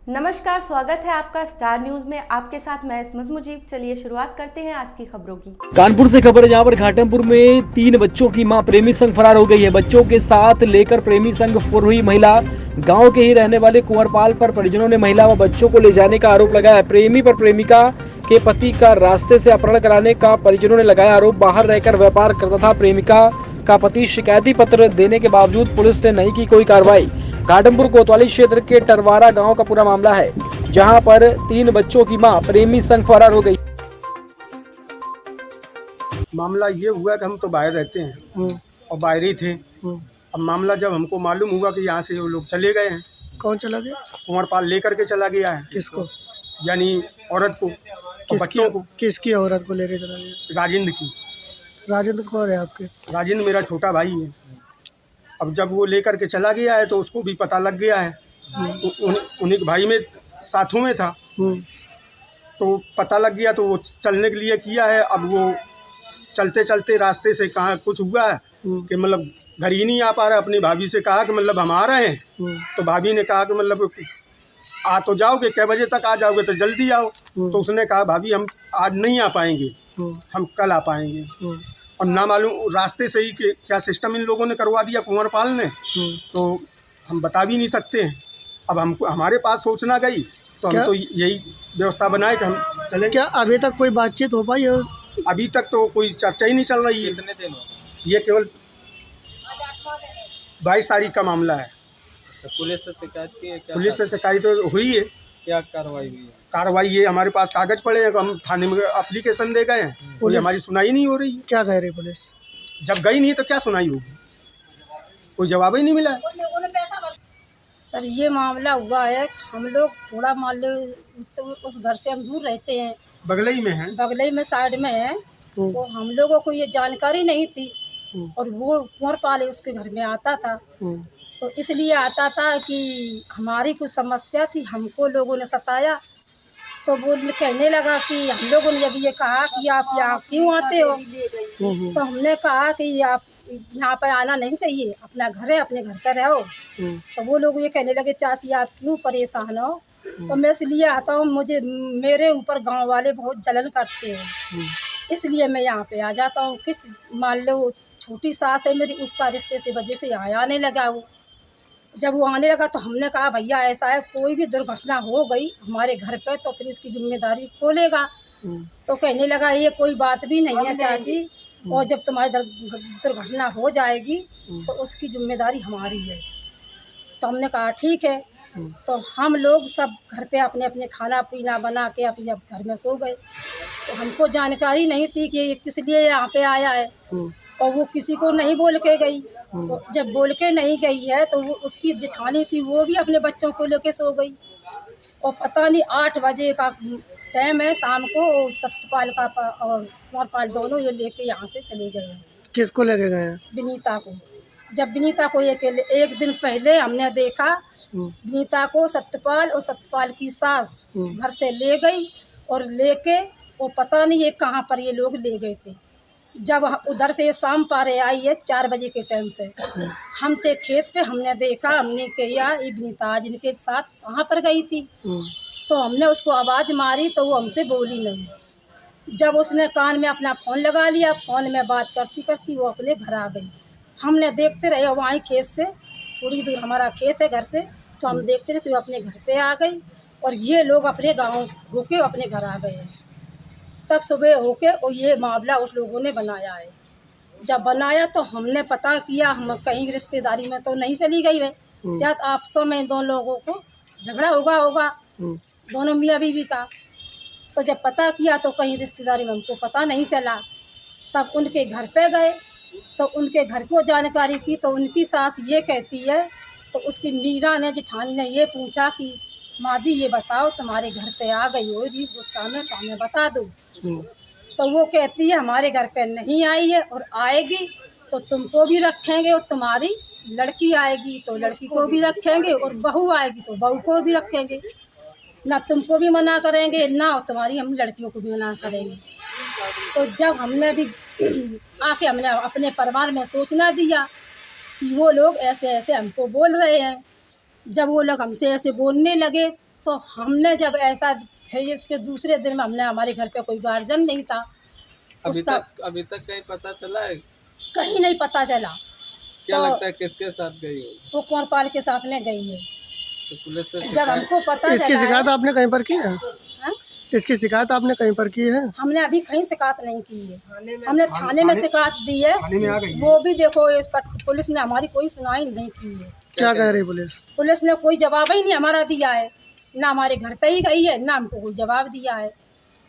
नमस्कार, स्वागत है आपका स्टार न्यूज में। आपके साथ मैं इस्मत मुजीब। चलिए शुरुआत करते हैं आज की खबरों की। कानपुर से खबर है, जहां पर घाटमपुर में 3 बच्चों की मां प्रेमी संग फरार हो गई है। बच्चों के साथ लेकर प्रेमी संग फुर हुई महिला। गांव के ही रहने वाले कुंवरपाल पर परिजनों ने महिला व बच्चों को ले जाने का आरोप लगाया है। प्रेमी पर प्रेमिका के पति का रास्ते से अपहरण कराने का परिजनों ने लगाया आरोप। बाहर रहकर व्यापार करता था प्रेमिका का पति। शिकायती पत्र देने के बावजूद पुलिस ने नहीं की कोई कार्रवाई। घाटमपुर कोतवाली क्षेत्र के टरवारा गांव का पूरा मामला है, जहां पर 3 बच्चों की मां प्रेमी संग फरार हो गई। मामला ये हुआ कि हम तो बाहर रहते हैं और बाहर ही थे। अब मामला जब हमको मालूम हुआ कि यहाँ से वो लोग चले गए हैं। कौन चला गया? कुंवरपाल लेकर के चला गया है। किसको? यानी औरत को और बच्चों को। किसकी औरत को लेके चला गया? राजेंद्र की। राजेंद्र कौन है आपके? राजेंद्र मेरा छोटा भाई है। अब जब वो लेकर के चला गया है तो उसको भी पता लग गया है। उन्हीं के भाई में साथों में था तो पता लग गया, तो वो चलने के लिए किया है। अब वो चलते चलते रास्ते से कहाँ कुछ हुआ है कि मतलब घर ही नहीं आ पा रहा। अपनी भाभी से कहा कि मतलब हम आ रहे हैं, तो भाभी ने कहा कि मतलब आ तो जाओगे, कै बजे तक आ जाओगे, तो जल्दी आओ। तो उसने कहा भाभी हम आज नहीं आ पाएंगे, हम कल आ पाएंगे। और ना मालूम रास्ते से ही कि क्या सिस्टम इन लोगों ने करवा दिया कुंवरपाल ने, तो हम बता भी नहीं सकते हैं। अब हमको हमारे पास सोचना गई तो हम तो यही व्यवस्था बनाए कि हम चले। क्या अभी तक कोई बातचीत हो पाई है? अभी तक तो कोई चर्चा ही नहीं चल रही है। कितने दिन हो गए? ये केवल 22 तारीख का मामला है। तो पुलिस से शिकायत की है? क्या पुलिस से शिकायत तो हुई है। क्या कार्रवाई हुई है? कार्रवाई ये हमारे पास कागज पड़े हैं, हम थाने में एप्लीकेशन दे गए हैं, कोई हमारी सुनाई नहीं हो रही है। क्या कह रही पुलिस? जब गई नहीं तो क्या सुनाई होगी, कोई जवाब ही नहीं मिला है। सर ये मामला हुआ है, हम लोग थोड़ा मान लो उस घर से हम दूर रहते हैं, बगलई में है, बगलई में साइड में है। तो हम लोगों को ये जानकारी नहीं थी और वो कुंवरपाल उसके घर में आता था, तो इसलिए आता था कि हमारी कुछ समस्या थी, हमको लोगों ने सताया। तो वो कहने लगा कि हम लोगों ने जब ये कहा कि आप यहाँ क्यों आते हो, तो हमने कहा कि आप यहाँ पर आना नहीं चाहिए, अपना घर है, अपने घर पर रहो। तो वो लोग ये कहने लगे चाची आप क्यों परेशान हो, तो मैं इसलिए आता हूँ, मुझे मेरे ऊपर गांव वाले बहुत जलन करते हैं, इसलिए मैं यहाँ पे आ जाता हूँ। किस मान लो छोटी सास है मेरी, उसका रिश्ते से वजह से यहाँ आने लगा। वो जब वो आने लगा तो हमने कहा भैया ऐसा है, कोई भी दुर्घटना हो गई हमारे घर पे तो फिर इसकी जिम्मेदारी कौन लेगा। तो कहने लगा ये कोई बात भी नहीं है चाची, और जब तुम्हारी दुर्घटना हो जाएगी तो उसकी जिम्मेदारी हमारी है। तो हमने कहा ठीक है। तो हम लोग सब घर पे अपने अपने खाना पीना बना के अपने अब घर में सो गए। तो हमको जानकारी नहीं थी कि ये किस लिए यहाँ पे आया है, और वो किसी को नहीं बोल के गई। तो जब बोल के नहीं गई है तो वो उसकी जेठानी थी, वो भी अपने बच्चों को लेके सो गई। और पता नहीं 8 बजे का टाइम है शाम को, सत्यपाल का और कुंवरपाल दोनों ये लेके यहाँ से चले गए हैं। किसको लेके गए हैं? विनीता को। जब विनीता को एक दिन पहले हमने देखा, विनीता को सत्यपाल और सत्यपाल की सास घर से ले गई, और लेके वो पता नहीं ये कहाँ पर ये लोग ले गए थे। जब उधर से शाम पारे आई है 4 बजे के टाइम पे, हम थे खेत पे, हमने देखा, हमने कहा ये विनीता आज इनके साथ कहाँ पर गई थी। तो हमने उसको आवाज़ मारी तो वो हमसे बोली नहीं। जब उसने कान में अपना फ़ोन लगा लिया, फ़ोन में बात करती करती वो अपने घर आ गई। हमने देखते रहे, वहीं खेत से थोड़ी दूर हमारा खेत है घर से, तो हम देखते रहे तो वो अपने घर पे आ गई, और ये लोग अपने गांव होके अपने घर आ गए। तब सुबह होके और ये मामला उस लोगों ने बनाया है। जब बनाया तो हमने पता किया, हम कहीं रिश्तेदारी में तो नहीं चली गई है, शायद आपसों में दो लोगों को झगड़ा होगा दोनों मियाँ बीवी का। तो जब पता किया तो कहीं रिश्तेदारी में हमको पता नहीं चला। तब उनके घर पे गए तो उनके घर को जानकारी की, तो उनकी सास ये कहती है, तो उसकी मीरा ने जेठानी ने ये पूछा कि माँ जी ये बताओ तुम्हारे घर पे आ गई हो इस गुस्सा में, तो हमें बता दो। तो वो कहती है हमारे घर पे नहीं आई है, और आएगी तो तुमको भी रखेंगे, और तुम्हारी लड़की आएगी तो लड़की को भी रखेंगे, और बहू आएगी तो बहू को भी रखेंगे, ना तुमको भी मना करेंगे ना तुम्हारी हम लड़कियों को भी मना करेंगे। तो जब हमने भी आके हमने अपने परिवार में सोचना दिया कि वो लोग ऐसे ऐसे हमको बोल रहे हैं, जब वो लोग हमसे ऐसे बोलने लगे तो हमने जब ऐसा, फिर इसके दूसरे दिन में हमने, हमारे घर पे कोई गार्जियन नहीं था, अभी उसका अभी तक कहीं पता चला है? कहीं नहीं पता चला। क्या तो लगता है किसके साथ गई हो? वो कुंवरपाल के साथ में गई है। तो पुलिस से जब शिकायत, हमको पता इसकी चला शिकायत है, आपने कहीं पर की है? हाँ? इसकी शिकायत आपने कहीं पर की है? हमने अभी कहीं शिकायत नहीं की है। हमने थाने में शिकायत दी है, थाने में आ गई है। वो भी देखो इस पर पुलिस ने हमारी कोई सुनाई नहीं की है। क्या कह रही पुलिस? पुलिस ने कोई जवाब ही नहीं हमारा दिया है, ना हमारे घर पे ही गई है, ना हमको कोई जवाब दिया है।